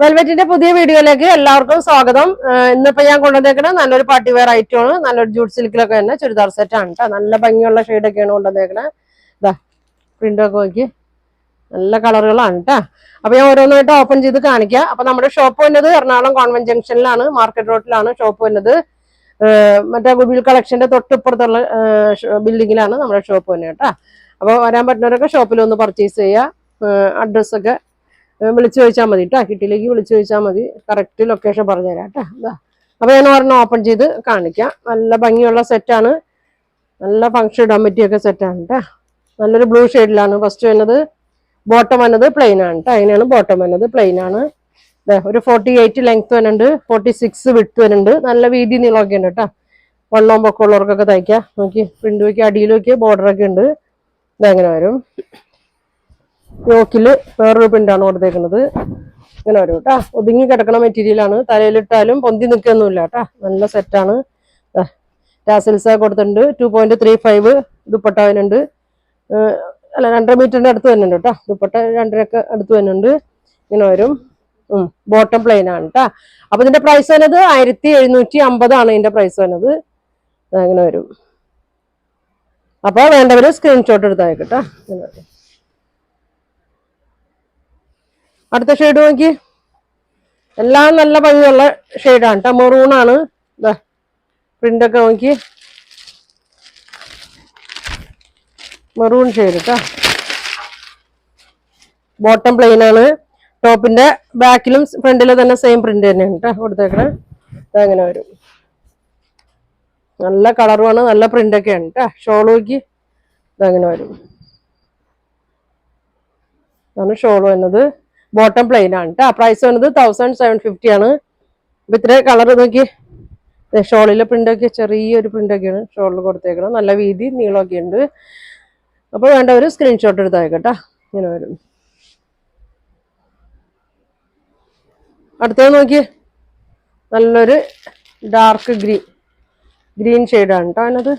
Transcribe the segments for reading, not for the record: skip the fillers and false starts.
വെൽവെറ്റിന്റെ പുതിയ വീഡിയോയിലേക്ക് എല്ലാവർക്കും സ്വാഗതം. ഇന്നിപ്പോ ഞാൻ കൊണ്ടുവന്നേക്കുന്നത് നല്ലൊരു പാർട്ടി വെയർ ഐറ്റം ആണ്. നല്ലൊരു ജൂട്ട് സിൽക്കിലൊക്കെ തന്നെ ചുരിദാർ സെറ്റ് ആണ് കേട്ടോ. നല്ല ഭംഗിയുള്ള ഷെയ്ഡൊക്കെയാണ് കൊണ്ടുവന്നേക്കണേ. ഇതാ പ്രിന്റൊക്കെ നോക്കി നല്ല കളറുകളാണ് കേട്ടോ. അപ്പൊ ഞാൻ ഓരോന്നായിട്ട് ഓപ്പൺ ചെയ്ത് കാണിക്കാം. അപ്പൊ നമ്മുടെ ഷോപ്പ് വന്നത് എറണാകുളം കോൺവെന്റ് ജംഗ്ഷനിലാണ്, മാർക്കറ്റ് റോഡിലാണ് ഷോപ്പ് വന്നത്. മറ്റേ ഗുഡ്വിൽ കളക്ഷന്റെ തൊട്ടിപ്പുറത്തുള്ള ബിൽഡിങ്ങിലാണ് നമ്മുടെ ഷോപ്പ് വന്നത് കേട്ടോ. അപ്പൊ വരാൻ പറ്റുന്നവരൊക്കെ ഷോപ്പിൽ ഒന്ന് പർച്ചേസ് ചെയ്യുക. അഡ്രസ്സൊക്കെ വിളിച്ചു ചോദിച്ചാൽ മതി കേട്ടോ. കിട്ടിയിലേക്ക് വിളിച്ചു ചോദിച്ചാൽ മതി, കറക്റ്റ് ലൊക്കേഷൻ പറഞ്ഞുതരാം കേട്ടോ. അപ്പൊ ഞാൻ ഒരെണ്ണം ഓപ്പൺ ചെയ്ത് കാണിക്കാം. നല്ല ഭംഗിയുള്ള സെറ്റാണ്, നല്ല ഫംഗ്ഷൻ ഇടാൻ പറ്റിയൊക്കെ സെറ്റാണ് കേട്ടോ. നല്ലൊരു ബ്ലൂ ഷെയ്ഡിലാണ് ഫസ്റ്റ് വരുന്നത്. ബോട്ടം വന്നത് പ്ലെയിൻ ആണ് കേട്ടോ. അതിനാണ് ബോട്ടം വന്നത് പ്ലെയിൻ ആണ്. ഒരു 48 ലെങ്ത് വരുന്നുണ്ട്, 46 വിഡ്ത്ത് വരുന്നുണ്ട്. നല്ല വീതി നീളമൊക്കെ ഉണ്ട് കേട്ടോ. വണ്ണവും പൊക്കമുള്ളവർക്കൊക്കെ തയ്ക്കാം. നോക്കി പ്രിന്റ് നോക്കി, അടിയിലൊക്കെ ബോർഡറൊക്കെ ഉണ്ട്. ഇതെങ്ങനെ വരും, യോക്കില് വേറൊരു പ്രിന്റാണ് കൊടുത്തേക്കുന്നത്. ഇങ്ങനെ വരും കേട്ടാ. ഒതുങ്ങി കിടക്കണ മെറ്റീരിയലാണ്, തലയിലിട്ടാലും പൊന്തി നിൽക്കൊന്നുമില്ല കേട്ടാ. നല്ല സെറ്റാണ്. ടാസിൽസ് കൊടുത്തിട്ടുണ്ട്. 2.35 ദുപ്പട്ട വരുന്നുണ്ട്. അല്ല 2.5 മീറ്ററിന്റെ അടുത്ത് വരുന്നുണ്ട് കേട്ടോ. ദുപ്പട്ട 2.5 അടുത്ത് വരുന്നുണ്ട്. ഇങ്ങനെ വരും. ബോട്ടം പ്ലെയിൻ ആണ് കേട്ടാ. അപ്പൊ ഇതിന്റെ പ്രൈസ് വരുന്നത് 1750 ആണ് ഇതിന്റെ പ്രൈസ് വരുന്നത്. അങ്ങനെ വരും. അപ്പൊ വേണ്ടവര് സ്ക്രീൻഷോട്ട് എടുത്തായിക്കോട്ടെ. അടുത്ത ഷെയ്ഡ് നോക്കി, എല്ലാം നല്ല ഭംഗിയുള്ള ഷെയ്ഡാണ് കേട്ടോ. മെറൂണാണ്. പ്രിന്റൊക്കെ നോക്കി, മെറൂൺ ഷെയ്ഡ് കേട്ടോ. ബോട്ടം പ്ലെയിൻ ആണ്. ടോപ്പിന്റെ ബാക്കിലും ഫ്രണ്ടിലും തന്നെ സെയിം പ്രിന്റ് തന്നെയാണ് കേട്ടോ കൊടുത്തേക്കണേ. അങ്ങനെ വരും. നല്ല കളറുമാണ്, നല്ല പ്രിന്റൊക്കെയാണ് കേട്ടോ. ഷോൾ നോക്കി, ഇതങ്ങനെ വരും. അതാണ് ഷോൾ വരുന്നത്. ബോട്ടം പ്ലെയിൻ ആണ് കേട്ടോ. പ്രൈസ് വന്നത് 1750 ആണ്. അപ്പൊ ഇത്ര കളർ നോക്കി, ഷോളിലെ പ്രിന്റൊക്കെ ചെറിയൊരു പ്രിന്റൊക്കെയാണ് ഷോളിൽ കൊടുത്തേക്കണം. നല്ല വീതി നീളമൊക്കെ ഉണ്ട്. അപ്പൊ വേണ്ടവര് സ്ക്രീൻഷോട്ട് എടുത്തായിക്കോട്ടെ. ഇങ്ങനെ വരും. അടുത്തത് നോക്കി, നല്ലൊരു ഡാർക്ക് ഗ്രീൻ ഷെയ്ഡാണ് കേട്ടോ അതിനത്.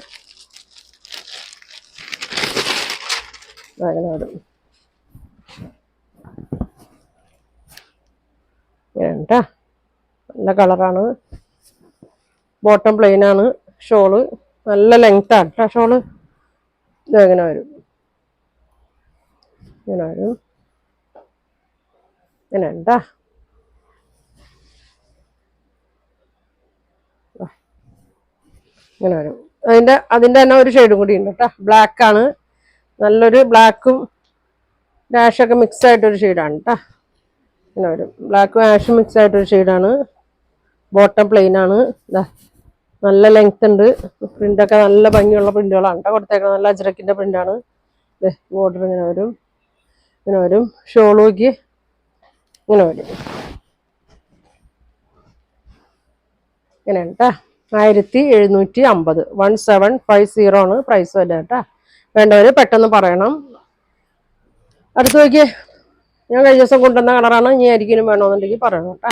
അങ്ങനെ വരും. കേട്ടാ, നല്ല കളറാണ്. ബോട്ടം പ്ലെയിൻ ആണ്. ഷോള് നല്ല ലെങ്ത് ആണ് കേട്ടോ ഷോള്. ഇതെങ്ങനെ വരും, ഇങ്ങനെ വരും. ഇങ്ങനെ ഉണ്ടാ. ഇങ്ങനെ വരും. അതിന്റെ തന്നെ ഒരു ഷെയ്ഡും കൂടി ഉണ്ട് കേട്ടോ. ബ്ലാക്ക് ആണ്. നല്ലൊരു ബ്ലാക്കും ഡാഷൊക്കെ മിക്സ് ആയിട്ടൊരു ഷെയ്ഡാണ് കേട്ടോ. ഇങ്ങനെ വരും. ബ്ലാക്കും ആഷും മിക്സ് ആയിട്ടൊരു ഷെയ്ഡാണ്. ബോട്ടം പ്ലെയിൻ ആണ്. നല്ല ലെങ്ത് ഉണ്ട്. പ്രിന്റൊക്കെ നല്ല ഭംഗിയുള്ള പ്രിന്റുകളാണ് കേട്ടോ കൊടുത്തേക്കുന്നത്. നല്ല അജ്രക്കിന്റെ പ്രിന്റാണ്. ബോർഡർ ഇങ്ങനെ വരും, ഇങ്ങനെ വരും. ഷോളോക്ക് ഇങ്ങനെ വരും. ഇങ്ങനെയാണ് കേട്ടോ. 1750, 1750 ആണ് പ്രൈസ് വരിക കേട്ടോ. വേണ്ടവര് പെട്ടെന്ന് പറയണം. അടുത്ത് നോക്കിയേ, ഞാൻ കഴിഞ്ഞ ദിവസം കൊണ്ടുവന്ന കളറാണ്. ഇനി ആയിരിക്കും വേണമെന്നുണ്ടെങ്കിൽ പറയണം കേട്ടോ.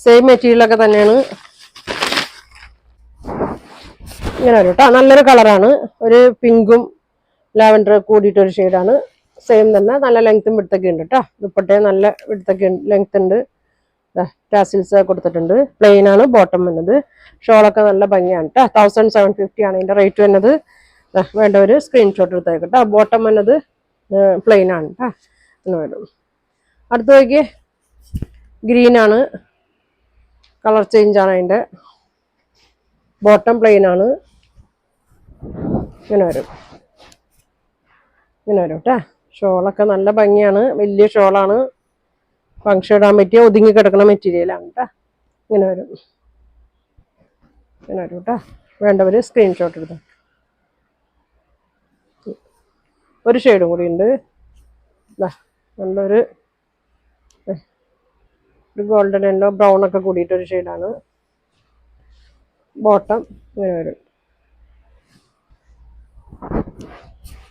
സെയിം മെറ്റീരിയലൊക്കെ തന്നെയാണ്. ഇങ്ങനെ വരും കേട്ടോ. നല്ലൊരു കളറാണ്. ഒരു പിങ്കും ലാവൻഡർ കൂടിയിട്ടൊരു ഷെയ്ഡാണ്. സെയിം തന്നെ. നല്ല ലെങ്ത്തും വിടുത്തൊക്കെ ഉണ്ട് കേട്ടോ. ദുപ്പട്ടയും നല്ല വിടുത്തൊക്കെ ലെങ്ത് ഉണ്ട്. ടാസിൽസ് കൊടുത്തിട്ടുണ്ട്. പ്ലെയിൻ ആണ് ബോട്ടം വന്നത്. ഷോളൊക്കെ നല്ല ഭംഗിയാണ് കേട്ടോ. 1750 ആണ് ഇതിന്റെ റേറ്റ് വരുന്നത്. വേണ്ടവര് സ്ക്രീൻഷോട്ട് എടുത്തേക്കട്ടോ. ബോട്ടം വന്നത് പ്ലെയിൻ ആണ് കേട്ടോ. അങ്ങനെ വരും. അടുത്ത് നോക്കിയേ, ഗ്രീൻ ആണ്. കളർ ചേഞ്ച് ആണ് അതിന്റെ. ബോട്ടം പ്ലെയിൻ ആണ്. ഇങ്ങനെ വരും, ഇങ്ങനെ വരും കേട്ടോ. ഷോളൊക്കെ നല്ല ഭംഗിയാണ്. വലിയ ഷോളാണ്. ഫംഗ്ഷൻ ഇടാൻ പറ്റിയ ഒതുങ്ങി കിടക്കുന്ന മെറ്റീരിയലാണ് കേട്ടോ. ഇങ്ങനെ വരും, ഇങ്ങനെ വരും കേട്ടോ. വേണ്ടവര് സ്ക്രീൻഷോട്ട് എടുത്തു. ഒരു ഷെയ്ഡും കൂടി ഉണ്ട്. നല്ലൊരു ഗോൾഡൻ യെല്ലോ ബ്രൗൺ ഒക്കെ കൂടിയിട്ടൊരു ഷെയ്ഡാണ്. ബോട്ടം ഇങ്ങനെ വരും.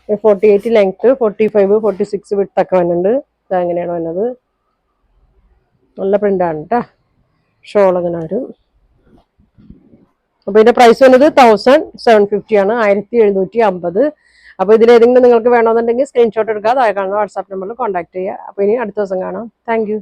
48 ലെങ്ത്, 45, 46 വിഡ്ത്തൊക്കെ വരുന്നുണ്ട്. അങ്ങനെയാണ് വന്നത്. നല്ല പ്രിന്റാണ് കേട്ടോ. ഷോൾ അങ്ങനെ വരും. അപ്പൊ ഇതിന്റെ പ്രൈസ് വന്നത് 1750 ആണ്. 1750. അപ്പൊ ഇതിലേതെങ്കിലും നിങ്ങൾക്ക് വേണമെന്നുണ്ടെങ്കിൽ സ്ക്രീൻഷോട്ട് എടുക്കുക, താഴെ കാണുന്ന വാട്സാപ്പ് നമ്പറിൽ കോൺടാക്ട് ചെയ്യുക. അപ്പൊ ഇനി അടുത്ത ദിവസം കാണാം. Thank you.